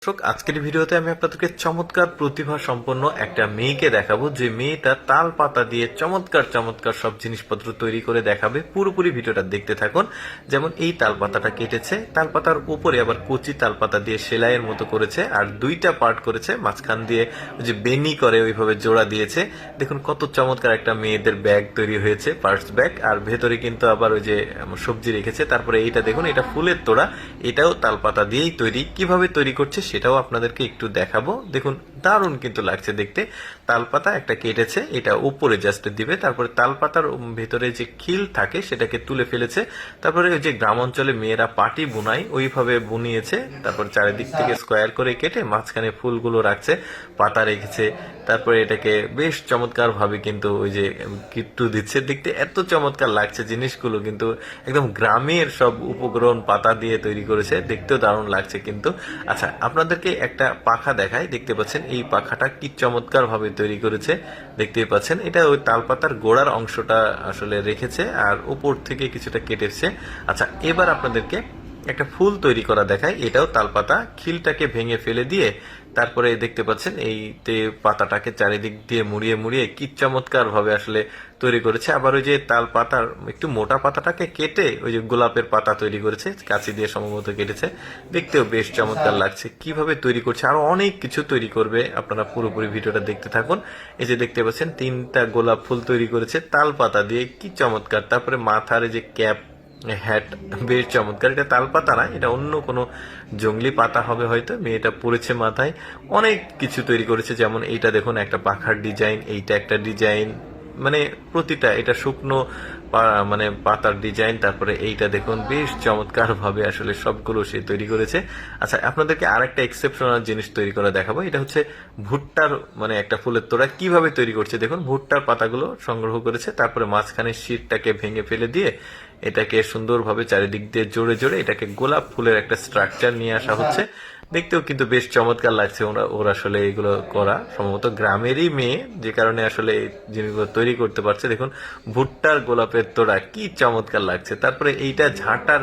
দর্শক, আজকের ভিডিওতে আমি আপনাদেরকে চমৎকার প্রতিভা সম্পন্ন একটা মেয়েকে দেখাবো, যে মেয়েটা তাল পাতা দিয়ে চমৎকার চমৎকার সব জিনিসপত্র তৈরি করে দেখাবে। পুরোপুরি ভিডিওটা দেখতে থাকুন। যেমন এই তাল পাতাটা কেটেছে, তাল পাতার উপরে আবার কচি তাল পাতা দিয়ে সেলাইয়ের মতো করেছে, আর দুইটা পার্ট করেছে, মাঝখান দিয়ে যে বেনি করে ওইভাবে জোড়া দিয়েছে। দেখুন কত চমৎকার একটা মেয়েদের ব্যাগ তৈরি হয়েছে, পার্স ব্যাগ। আর ভেতরে কিন্তু আবার ওই যে সবজি রেখেছে। তারপরে এইটা দেখুন, এটা ফুলের তোড়া, এটাও তাল পাতা দিয়েই তৈরি। কিভাবে তৈরি করছে সেটাও আপনাদেরকে একটু দেখাবো। দেখুন দারুণ কিন্তু লাগছে দেখতে। তালপাতা একটা কেটেছে, এটা উপরে জাস্ট দিবে, তারপরে তালপাতার ভেতরে যে খিল থাকে সেটাকে তুলে ফেলেছে। তারপরে ওই যে গ্রাম অঞ্চলে মেয়েরা পাটি বুনায় ওইভাবে বুনিয়েছে। তারপর চারিদিক থেকে স্কোয়ার করে কেটে মাঝখানে ফুলগুলো রাখছে, পাতা রেখেছে। তারপরে এটাকে বেশ চমৎকার ভাবে কিন্তু ওই যে কিট্টু দিচ্ছে। দেখতে এত চমৎকার লাগছে জিনিসগুলো, কিন্তু একদম গ্রামের সব উপকরণ পাতা দিয়ে তৈরি করেছে, দেখতেও দারুণ লাগছে কিন্তু। আচ্ছা, আপনাদেরকে একটা পাখা দেখাই। দেখতে পাচ্ছেন এই পাখাটা কি চমৎকার ভাবে তৈরি করেছে, দেখতেই পাচ্ছেন। এটা ওই তালপাতার গোড়ার অংশটা আসলে রেখেছে, আর উপর থেকে কিছুটা কেটেছে। আচ্ছা, এবার আপনাদেরকে একটা ফুল তৈরি করা দেখায়। এটাও তালপাতা, খিলটাকে ভেঙে ফেলে দিয়ে তারপরে দেখতে পাচ্ছেন এই পাতাটাকে চারিদিক দিয়ে মুড়িয়ে মুড়িয়ে কি চমৎকার ভাবে আসলে তৈরি করেছে। আবার ওই যে তাল পাতার একটু মোটা পাতাটাকে কেটে ওই যে গোলাপের পাতা তৈরি করেছে, কাঁচি দিয়ে সম্ভবত কেটেছে। দেখতেও বেশ চমৎকার লাগছে। কিভাবে তৈরি করছে, আরো অনেক কিছু তৈরি করবে, আপনারা পুরোপুরি ভিডিওটা দেখতে থাকুন। এই যে দেখতে পাচ্ছেন তিনটা গোলাপ ফুল তৈরি করেছে তাল পাতা দিয়ে, কি চমৎকার। তারপরে মাথার যে ক্যাপ, হ্যাট, বেশ চমৎকার। এটা তাল পাতা না, এটা অন্য কোনো জঙ্গলি পাতা হবে হয়তো, মেয়েটা পড়েছে মাথায়। অনেক কিছু তৈরি করেছে, যেমন এইটা দেখুন একটা পাখার ডিজাইন, এইটা একটা ডিজাইন, মানে প্রতিটা, এটা শুকনো মানে পাতার ডিজাইন। তারপরে এইটা দেখুন বেশ চমৎকার ভাবে আসলে সবগুলো সে তৈরি করেছে। আচ্ছা, আপনাদেরকে আরেকটা এক্সেপশনাল জিনিস তৈরি করে দেখাবো। এটা হচ্ছে ভুট্টার মানে একটা ফুলের তোড়া। কিভাবে তৈরি করছে দেখুন, ভুট্টার পাতাগুলো সংগ্রহ করেছে, তারপরে মাঝখানে শীটটাকে ভেঙে ফেলে দিয়ে এটাকে সুন্দরভাবে চারিদিক দিয়ে জোরে জোরে এটাকে গোলাপ ফুলের একটা স্ট্রাকচার নিয়ে আসা হচ্ছে। দেখতেও কিন্তু বেশ চমৎকার লাগছে। ওর আসলে এগুলো করা সম্ভবত গ্রামেরই মেয়ে, যে কারণে আসলে এই জিনিসগুলো তৈরি করতে পারছে। দেখুন ভুট্টার গোলাপের তোড়া, কি চমৎকার লাগছে। তারপরে এইটা ঝাঁটার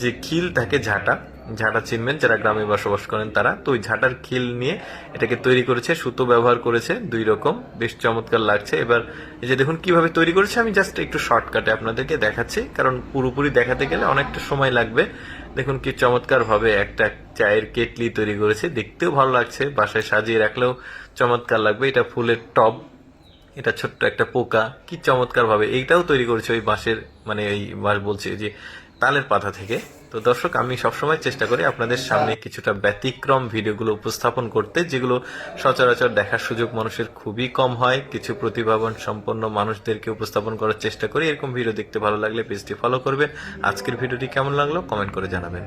যে খিল থাকে, ঝাঁটা ঝাঁটা চিনবেন যারা গ্রামে বসবাস করেন তারা, তো ওই ঝাঁটার খিল নিয়ে এটাকে তৈরি করেছে, সুতো ব্যবহার করেছে দুই রকম, বেশ চমৎকার লাগছে। এবার এই যে দেখুন কিভাবে তৈরি করেছে, আমি জাস্ট একটু শর্টকাটে আপনাদেরকে দেখাচ্ছি, কারণ পুরোপুরি দেখাতে গেলে অনেকটা সময় লাগবে। দেখুন কি চমৎকার ভাবে একটা চায়ের কেটলি তৈরি করেছে, দেখতেও ভালো লাগছে, বাসায় সাজিয়ে রাখলেও চমৎকার লাগবে। এটা ফুলের টব, এটা ছোট্ট একটা পোকা, কি চমৎকার ভাবে এইটাও তৈরি করেছে ওই বাঁশের, মানে এই বাঁশ বলছে যে তালের পাতা থেকে। তো দর্শক, আমি সবসময় চেষ্টা করি আপনাদের সামনে কিছুটা ব্যতিক্রম ভিডিওগুলো উপস্থাপন করতে, যেগুলো সচরাচর দেখার সুযোগ মানুষের খুবই কম হয়। কিছু প্রতিভাবান সম্পন্ন মানুষদেরকে উপস্থাপন করার চেষ্টা করি। এরকম ভিডিও দেখতে ভালো লাগলে পেজটি ফলো করবেন। আজকের ভিডিওটি কেমন লাগলো কমেন্ট করে জানাবেন।